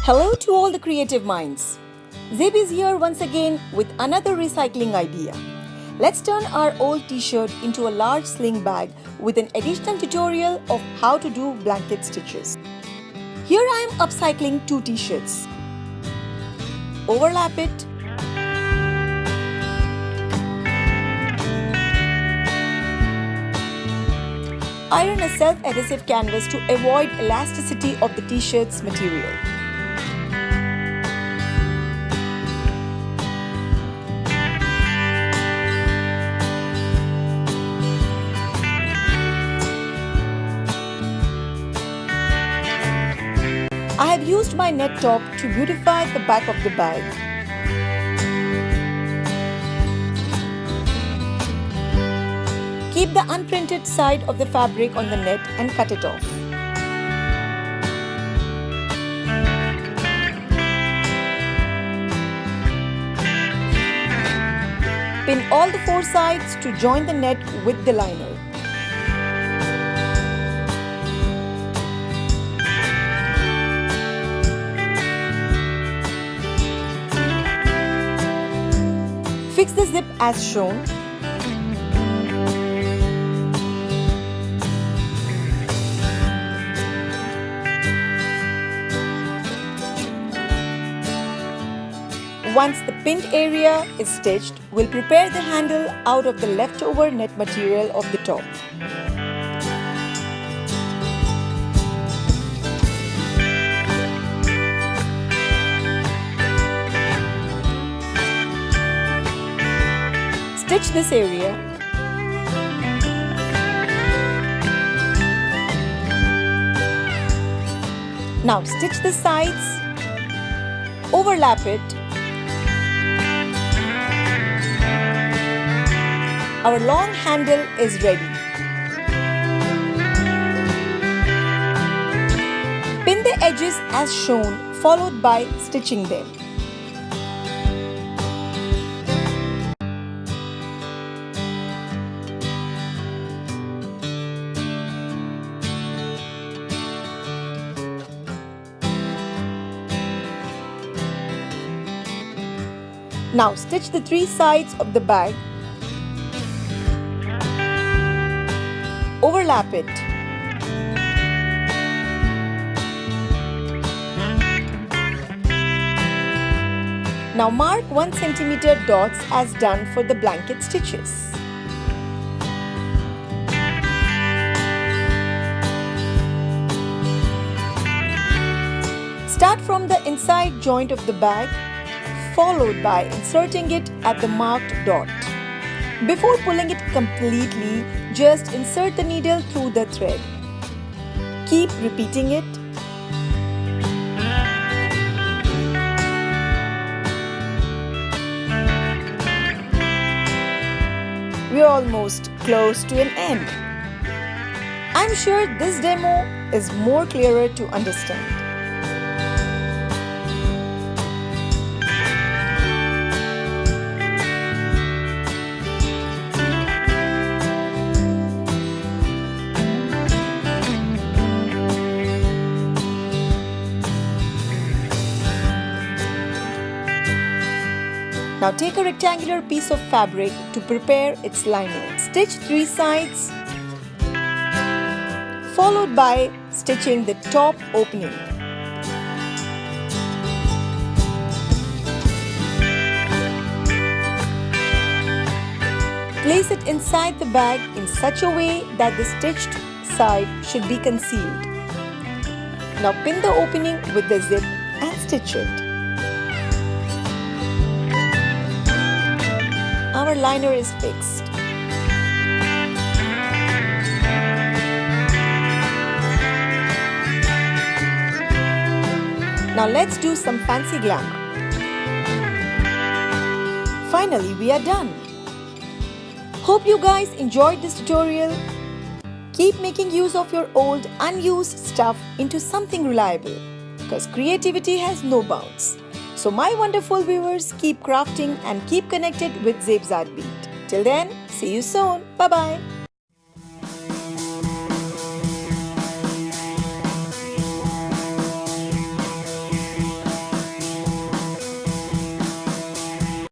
Hello to all the creative minds. Zeb is here once again with another recycling idea. Let's turn our old t-shirt into a large sling bag with an additional tutorial of how to do blanket stitches. Here I am upcycling two t-shirts. Overlap it. Iron a self-adhesive canvas to avoid elasticity of the t-shirt's material. I have used my net top to beautify the back of the bag. Keep the unprinted side of the fabric on the net and cut it off. Pin all the four sides to join the net with the liner. Fix the zip as shown. Once the pinned area is stitched, we'll prepare the handle out of the leftover net material of the top. Stitch this area. Now stitch the sides, overlap it. Our long handle is ready. Pin the edges as shown, followed by stitching them. Now stitch the three sides of the bag. Overlap it. Now mark 1 cm dots as done for the blanket stitches. Start from the inside joint of the bag, followed by inserting it at the marked dot. Before pulling it completely, just insert the needle through the thread. Keep repeating it. We're almost close to an end. I'm sure this demo is more clearer to understand. Now take a rectangular piece of fabric to prepare its lining. Stitch 3 sides, followed by stitching the top opening. Place it inside the bag in such a way that the stitched side should be concealed. Now pin the opening with the zip and stitch it. Our liner is fixed. Now let's do some fancy glamour. Finally, we are done. Hope you guys enjoyed this tutorial. Keep making use of your old, unused stuff into something reliable, because creativity has no bounds. So my wonderful viewers, keep crafting and keep connected with Zebs Artbeat. Till then, see you soon. Bye-bye.